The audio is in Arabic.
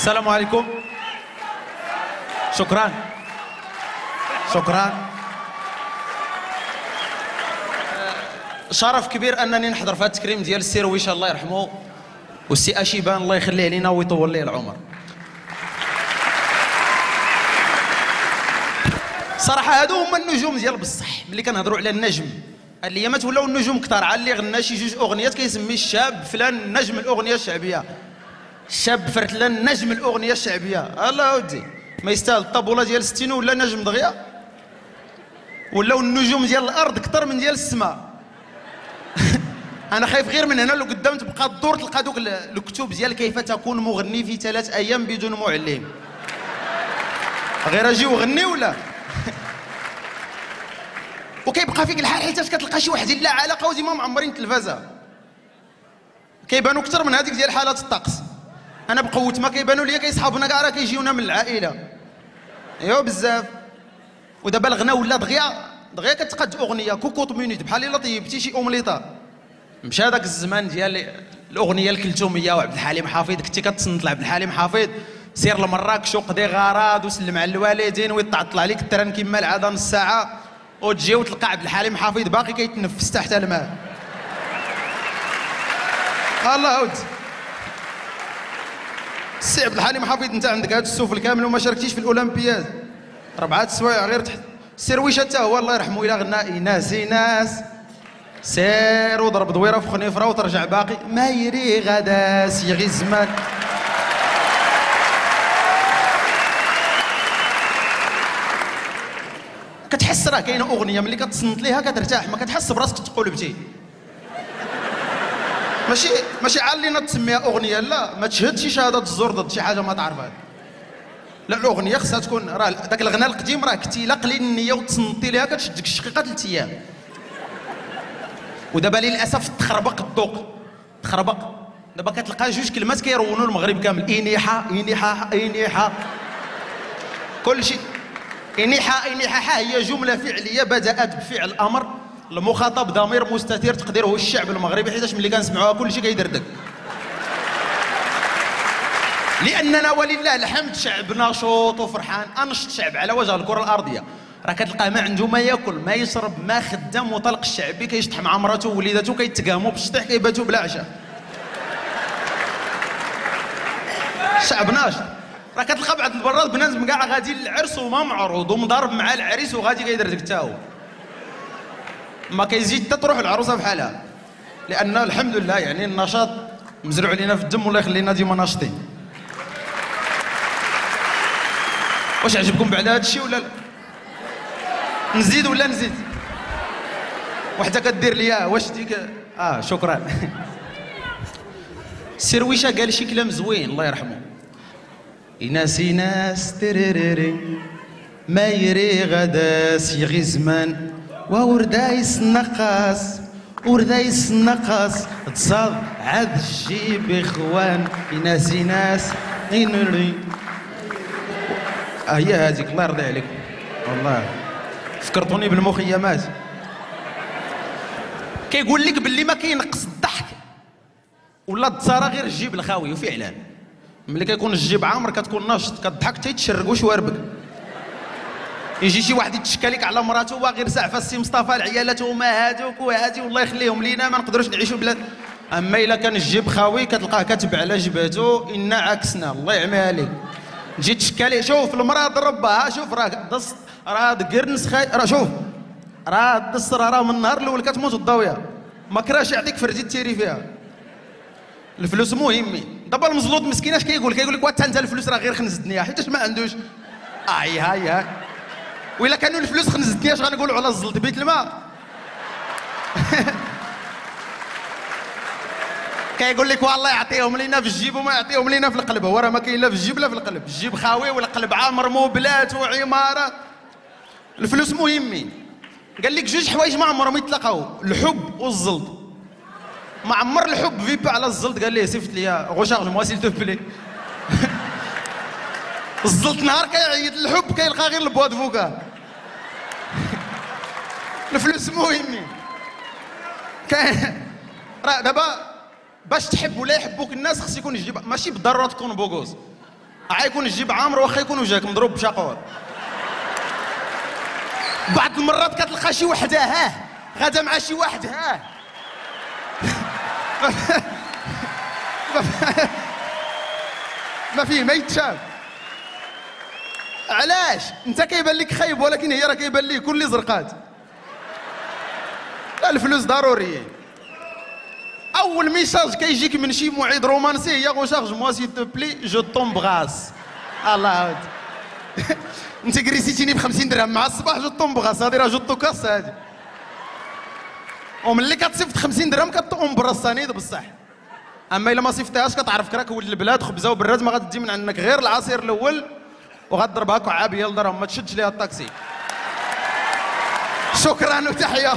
السلام عليكم. شكرا شكرا. شرف كبير انني نحضر في هذا التكريم ديال السي رويشه الله يرحمه والسي اشيبان الله يخليه علينا ويطول ليه العمر. صراحه هادو هما النجوم ديال بصح. ملي كنهضروا على النجم الايامات ولاو النجوم كثار. على اللي غنى شي جوج اغنيات كيسمي الشاب فلان نجم الاغنيه الشعبيه، الشاب فرتلان نجم الاغنيه الشعبيه. الله ودي ما يستاهل الطابوله ديال 60 ولا نجم دغيا. ولاو النجوم ديال الارض اكثر من ديال السماء. انا خايف غير من هنا لقدام تبقى الدور تلقى دوك الكتب ديال كيف تكون مغني في 3 أيام بدون معلم. غير اجي وغني ولا وكيبقى فيك الحال حيتاش كتلقى شي واحد لا علاقه وديما معمرين التلفازه. كيبانوا اكثر من هذيك ديال حالات الطقس. انا بقوه ما كيبانوا ليا كيصحابنا كاع راه كيجيونا من العائله. ايوا بزاف. ودابا الغنا ولا دغيا كتقاد اغنيه كوكوط مينوت بحال الا طيبتي شي اومليطه. مشى هذاك الزمان ديال الاغنيه الكلثوميه وعبد الحليم حافظ. كنتي كتصنت لعبد الحليم حافظ سير لمراكش وقضي غراض وسلم على الوالدين ويطلع لك التران كما العاده نص ساعه وتجي وتلقى عبد الحليم حافظ باقي كيتنفس تحت الماء. الله ود السي عبد الحليم حافظ انت عندك هذا السفل كامل وما شاركتيش في الاولمبياد 4 سوايع غير تحت. السي رويشه حتى هو الله يرحمه الا غنى ايناس سير وضرب دويره في خنيفره وترجع باقي ما يري غدا سيغي الزمان. كتحس راه كاينه اغنيه ملي كتصنت ليها كترتاح ما كتحس براسك تقلبتي. ماشي علينا تسميها اغنيه لا ما تشهدش شهاده الزور ضد شي حاجه ما تعرفها. لا الاغنيه خصها تكون راه داك الغناء القديم راه كنتي الا قليل النيه وتصنتي ليها كتشدك الشقيقه 3 ايام. ودابا للاسف تخربق الذوق تخربق. دابا كتلقى جوج كلمات كيرونوا المغرب كامل. انيحه كل شيء. انيحه هي جمله فعليه بدات بفعل امر المخاطب ضمير مستتر تقديره الشعب المغربي حيتاش ملي كنسمعوها كل شيء كيدردك. لاننا ولله الحمد شعب نشيط وفرحان انشط شعب على وجه الكره الارضيه. راه كتلقاه ما عنده ما ياكل ما يشرب ما خدام وطلق الشعبي كيشطح مع مراته ووليداته كيتقاموا بالشطيح كيباتوا بلا عشاء. شعب ناشط. راه كتلقى بعض المرات بنادم كاع غادي للعرس وما معروض ومضارب مع العريس وغادي كيدردك حتى هو. ما كيزيد حتى تروح العروسه بحالها. لان الحمد لله يعني النشاط مزروع علينا في الدم والله يخلينا ديما ناشطين. واش عجبكم بعد هذا الشيء ولا لا؟ نزيد ولا نزيد؟ وحده كدير ليا واش ديك شكرا. السي رويشه قال شي كلام زوين الله يرحمه. ناس تريريري ما يري غدا سيغي زمان ووردايس النقاص تصاد عاد الجيب اخوان ناس ينري. هي هذيك الله يرضي عليك والله فكرتوني بالمخيمات. كيقول لك باللي ما كينقص الضحك ولا التصارى غير الجيب الخاوي. وفعلا ملي كيكون الجيب عامر كتكون ناشط كتضحك تيتشرق وشواربك. يجي شي واحد يتشكى لك على مراته وغير زعفه السي مصطفى العيالات هما هادوك وهادي والله يخليهم لينا ما نقدروش نعيشوا بلا. اما الا كان الجيب خاوي كتلقاه كاتب على جبهته انا عكسنا الله يعميها لك. تجي تشكى ليه شوف المراه ضربها شوف راه دص راه قرنس راه شوف راه دص راه من النهار الاول كتموت الضاويه ما كراش يعطيك فردي تيري فيها. الفلوس مهمين. دابا المزلوط مسكين اش كيقول لك وات انت الفلوس راه غير خنز الدنيا حيتاش ما عندوش. هاي وإلا كانوا الفلوس خنز الدنيا اش غنقولوا على الزلط بيت الماء. كيقول لك والله يعطيهم لينا في الجيب وما يعطيهم لينا في القلب. هو راه ما كاين لا في الجيب لا في القلب. الجيب خاوي والقلب عامر موبلات وعمارات. الفلوس مهمين. قال لك جوج حوايج ما عمرهم يتلاقاو الحب والزلط. ما عمر الحب فيبا على الزلط قال ليه صيفط لي غوشارج موا سيل تو بلي. الزلط نهار كيعيط الحب كيلقى غير البوا دفوكا. الفلوس مهمين. راه دابا باش تحب ولا يحبوك الناس خص يكون الجيب ماشي بالضروره تكون بوغوز. يكون الجيب عامر واخا يكون وجهك مضروب بشاقور. بعض المرات كتلقى شي وحده غادا مع شي واحد ما فيه ما يتشاف. علاش انت كيبان لك خايب ولكن هي راه كيبان ليه كل زرقات. لا الفلوس ضروريين. اول ميساج كيجيك من شي معيد رومانسي هي غوشارج موا سي تو بلي جو طومبغاس. الله انت كريسيتيني ب 50 درهم مع الصباح جو طومبغاس، هادي راه جو طوكاس هادي. وملي كتصيفط 50 درهم كتومبراساني بصح. اما الا ما صيفطتهاش كتعرفك راك ولد البلاد خبزه وبراد ما غتدي من عندك غير العصير الاول وغضربها كعابيه لدارهم ما تشدش ليها الطاكسي. شكرا وتحيه.